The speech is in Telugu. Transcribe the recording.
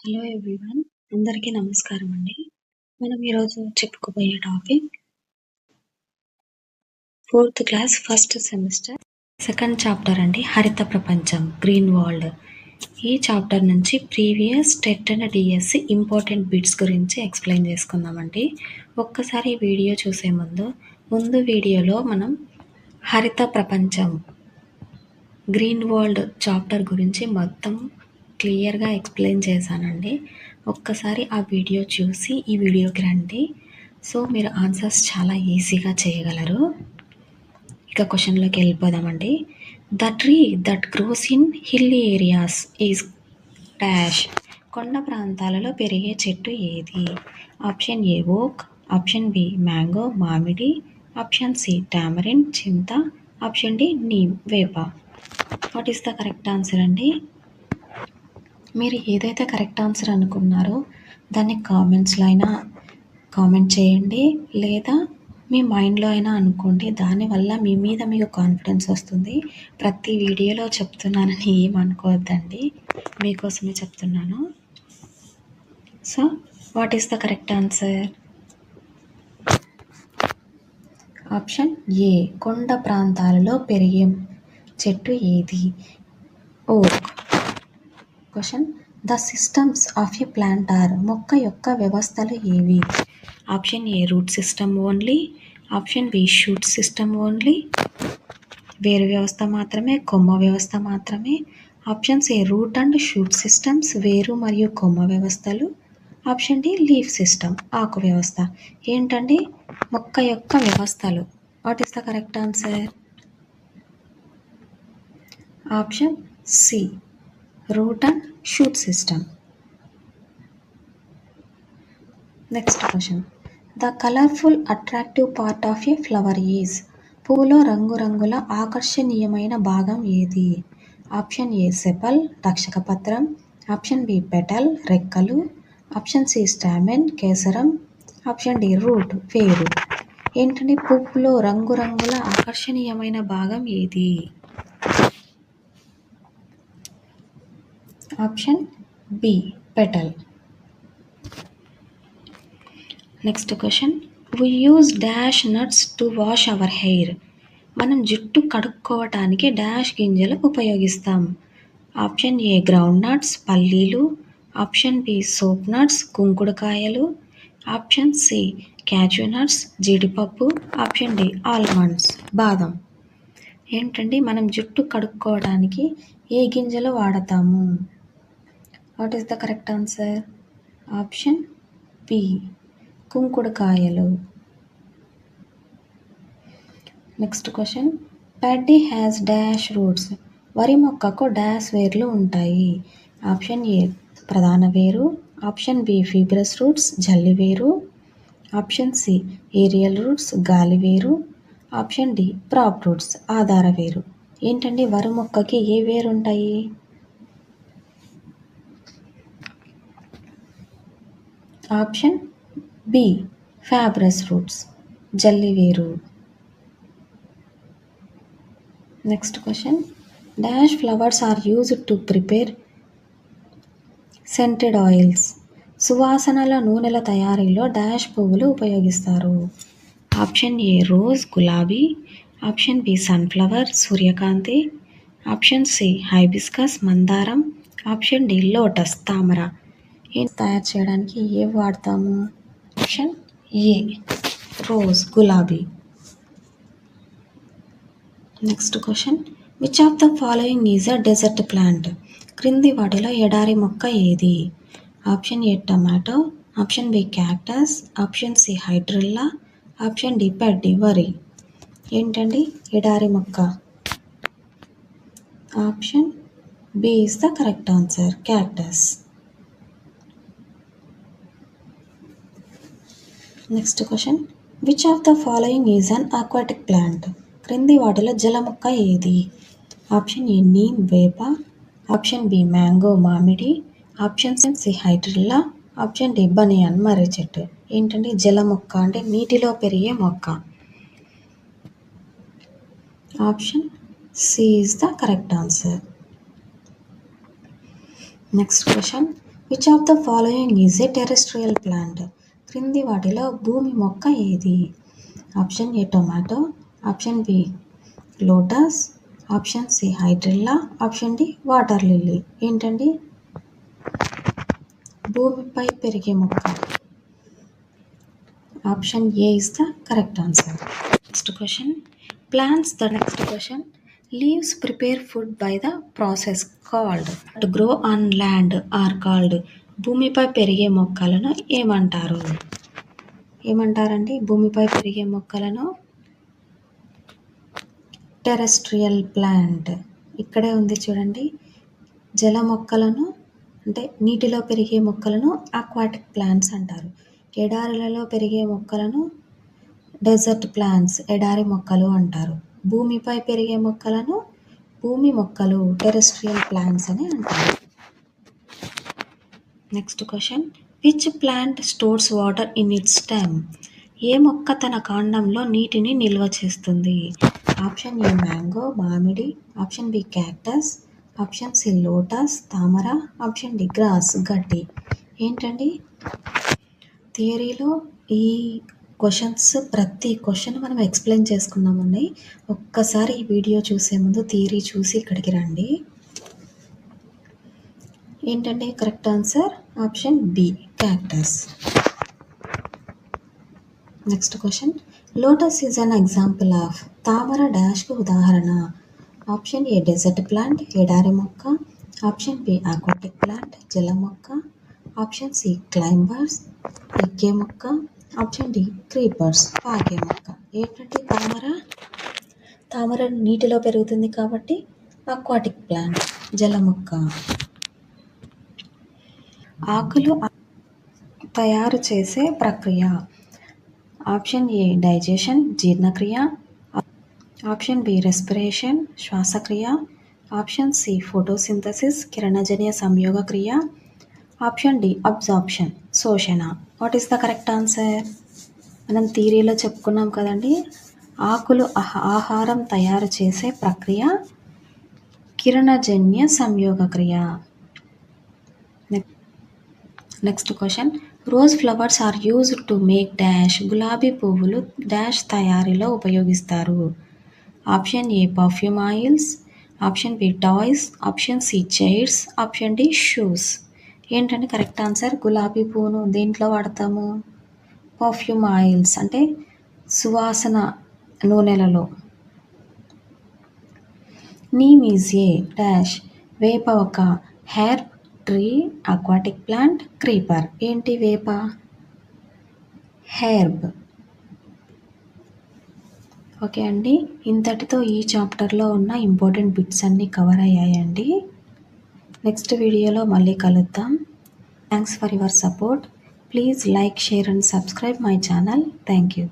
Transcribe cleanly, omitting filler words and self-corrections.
హలో ఎవ్రీవన్, అందరికీ నమస్కారం అండి. మనం ఈరోజు చెప్పుకోబోయే topic 4th class first semester second chapter అండి, హరిత ప్రపంచం గ్రీన్ వరల్డ్. ఈ చాప్టర్ నుంచి previous TET and DSC important bits గురించి ఎక్స్ప్లెయిన్ చేసుకుందామండి. ఒక్కసారి వీడియో చూసే ముందు వీడియోలో మనం హరిత ప్రపంచం గ్రీన్ వరల్డ్ చాప్టర్ గురించి మొత్తం క్లియర్గా ఎక్స్ప్లెయిన్ చేశానండి. ఒక్కసారి ఆ వీడియో చూసి ఈ వీడియోకి రండి. సో మీరు ఆన్సర్స్ చాలా ఈజీగా చేయగలరు. ఇక క్వశ్చన్లోకి వెళ్ళిపోదామండి. The tree that grows in hilly areas is dash. కొండ ప్రాంతాలలో పెరిగే చెట్టు ఏది? Option A oak, option B mango మామిడి, ఆప్షన్ సి టామరిన్ చింత, ఆప్షన్ డి నీమ్ వేప. What is the correct answer అండి? మీరు ఏదైతే కరెక్ట్ ఆన్సర్ అనుకున్నారో దాన్ని కామెంట్స్లో అయినా కామెంట్ చేయండి, లేదా మీ మైండ్లో అయినా అనుకోండి. దానివల్ల మీ మీద మీకు కాన్ఫిడెన్స్ వస్తుంది. ప్రతి వీడియోలో చెప్తున్నానని ఏమనుకోవద్దండి, మీకోసమే చెప్తున్నాను. So what is the correct answer? Option A కొండ ప్రాంతాలలో పెరిగే చెట్టు ఏది? Oak. Question, the systems of a plant are. మొక్క యొక్క వ్యవస్థలు ఏవి? Option A root system only, option B shoot system only, వేరు వ్యవస్థ మాత్రమే, కొమ్మ వ్యవస్థ మాత్రమే, option C root and shoot systems వేరు మరియు కొమ్మ వ్యవస్థలు, ఆప్షన్ డి లీఫ్ సిస్టమ్ ఆకు వ్యవస్థ. ఏంటండి మొక్క యొక్క వ్యవస్థలు? What is the correct answer? Option C root and shoot system. Next question, the colourful attractive part of a flower is. పువ్వులో రంగురంగుల ఆకర్షణీయమైన భాగం ఏది? ఆప్షన్ ఏ సెపల్ రక్షక పత్రం, ఆప్షన్ బి పెటల్ రెక్కలు, ఆప్షన్ సి స్టామెన్ కేసరం, ఆప్షన్ డి రూట్ వేరు. ఏంటంటే పువ్వులో రంగురంగుల ఆకర్షణీయమైన భాగం ఏది? Option B petal. Next question, we use dash nuts to wash our hair. మనం జుట్టు కడుక్కోవటానికి డాష్ గింజలు ఉపయోగిస్తాం. ఆప్షన్ ఏ గ్రౌండ్ నట్స్ పల్లీలు, ఆప్షన్ బి సోప్ నట్స్ కుంకుడుకాయలు, ఆప్షన్ సి క్యాష్యూ నట్స్ జీడిపప్పు, ఆప్షన్ డి ఆల్మండ్స్ బాదం. ఏంటండి మనం జుట్టు కడుక్కోవడానికి ఏ గింజలు వాడతాము? What is the correct answer? Option B కుంకుడుకాయలు. Next question, paddy has dash roots. వరి మొక్కకు డాష్ వేర్లు ఉంటాయి. ఆప్షన్ ఏ ప్రధాన వేరు, ఆప్షన్ బి ఫీబ్రస్ రూట్స్ జల్లి వేరు, ఆప్షన్ సి ఏరియల్ రూట్స్ గాలి వేరు, ఆప్షన్ డి ప్రాప్ రూట్స్ ఆధార వేరు. ఏంటండి వరి మొక్కకి ఏ వేరు ఉంటాయి? ఆప్షన్ బి ఫాబ్రస్ రూట్స్ జల్లి వేరు. Next question, dash flowers are used to prepare scented oils. సువాసనల నూనెల తయారీలో డాష్ పువ్వులు ఉపయోగిస్తారు. ఆప్షన్ ఏ రోజ్ గులాబీ, ఆప్షన్ బి సన్ఫ్లవర్ సూర్యకాంతి, ఆప్షన్ సి హైబిస్కస్ మందారం, ఆప్షన్ డి లోటస్ తామర. ఏం తయారు చేయడానికి ఏ వాడతాము? ఆప్షన్ ఏ రోజ్ గులాబీ. Next question, which of the following is a desert plant. క్రింది వాటిలో ఎడారి మొక్క ఏది? Option A tomato, option B cactus, option C hydrilla, option D paddy వరి. ఏంటండి ఎడారి మొక్క? Option B is the correct answer cactus. Next question, which of the following is an aquatic plant. క్రింది వాటిలో జల మొక్క ఏది? ఆప్షన్ ఏ నీమ్ వేప, ఆప్షన్ బి మ్యాంగో మామిడి, option C hydrilla, option D banyan మర్రి చెట్టు. ఏంటంటే జల మొక్క అంటే నీటిలో పెరిగే మొక్క. Option C is the correct answer. Next question, which of the following is a terrestrial plant? క్రింది వాటిలో భూమి మొక్క ఏది? Option A tomato, option B lotus, option C hydrilla, option D water lily. ఏంటండి? భూమిపై పెరిగే మొక్క. Option A is the correct answer. Next question. Next question. Leaves prepare food by the process called to grow on land are called. భూమిపై పెరిగే మొక్కలను ఏమంటారండి? భూమిపై పెరిగే మొక్కలను టెరెస్ట్రియల్ ప్లాంట్. ఇక్కడే ఉంది చూడండి. జల మొక్కలను అంటే నీటిలో పెరిగే మొక్కలను అక్వాటిక్ ప్లాంట్స్ అంటారు. ఎడారులలో పెరిగే మొక్కలను డెజర్ట్ ప్లాంట్స్, ఎడారి మొక్కలు అంటారు. భూమిపై పెరిగే మొక్కలను భూమి మొక్కలు, టెరెస్ట్రియల్ ప్లాంట్స్ అని అంటారు. Next question. Which plant stores water in its stem? ఏ మొక్క తన కాండంలో నీటిని నిల్వ చేస్తుంది? ఆప్షన్ ఏ మ్యాంగో, మామిడి, option B cactus, option C lotus, తామర, ఆప్షన్ డి గ్రాస్, గడ్డి. ఏంటండి? థియరీలో ఈ క్వశ్చన్స్ ప్రతి క్వశ్చన్ మనం ఎక్స్ప్లెయిన్ చేసుకున్నామండి. ఒక్కసారి ఈ వీడియో చూసే ముందు థియరీ చూసి ఇక్కడికి రండి. ఏంటంటే correct answer option B cactus. Next question. Lotus is an example of. తామర డాష్కు ఉదాహరణ. ఆప్షన్ ఏ డెజర్ట్ ప్లాంట్, ఎడారి మొక్క, ఆప్షన్ బి ఆక్వాటిక్ ప్లాంట్, జల మొక్క, ఆప్షన్ సి క్లైంబర్స్, ఎక్కే మొక్క, ఆప్షన్ డి క్రీపర్స్, పాకే మొక్క. ఏంటంటే తామర నీటిలో పెరుగుతుంది కాబట్టి అక్వాటిక్ ప్లాంట్, జల మొక్క. ఆకులు తయారు చేసే ప్రక్రియ. ఆప్షన్ ఏ డైజెషన్, జీర్ణక్రియ, ఆప్షన్ బి రెస్పిరేషన్, శ్వాసక్రియ, ఆప్షన్ సి ఫోటోసింథసిస్, కిరణజన్య సంయోగ క్రియ, ఆప్షన్ డి అబ్జార్ప్షన్, శోషణ. What is the correct answer? మనం థియరీలో చెప్పుకున్నాం కదండి. ఆకులు ఆహారం తయారు చేసే ప్రక్రియ కిరణజన్య సంయోగ క్రియ. Next question. Rose flowers are used to make dash. గులాబీ పువ్వులు డాష్ తయారీలో ఉపయోగిస్తారు. Option A perfume oils, option B toys, option C chairs, option D shoes. ఏంటంటే కరెక్ట్ ఆన్సర్? గులాబీ పువ్వును దేంట్లో వాడతాము? పర్ఫ్యూమ్ ఆయిల్స్ అంటే సువాసన నూనెలలో. Neem is a dash. వేప ఒక herb, tree, aquatic plant, creeper. ఏంటి వేప? హెర్బ్. ఓకే అండి, ఇంతటితో ఈ చాప్టర్లో ఉన్న ఇంపార్టెంట్ బిట్స్ అన్నీ కవర్ అయ్యాయండి. నెక్స్ట్ వీడియోలో మళ్ళీ కలుద్దాం. Thanks for your support. Please like, share and subscribe my channel. Thank you.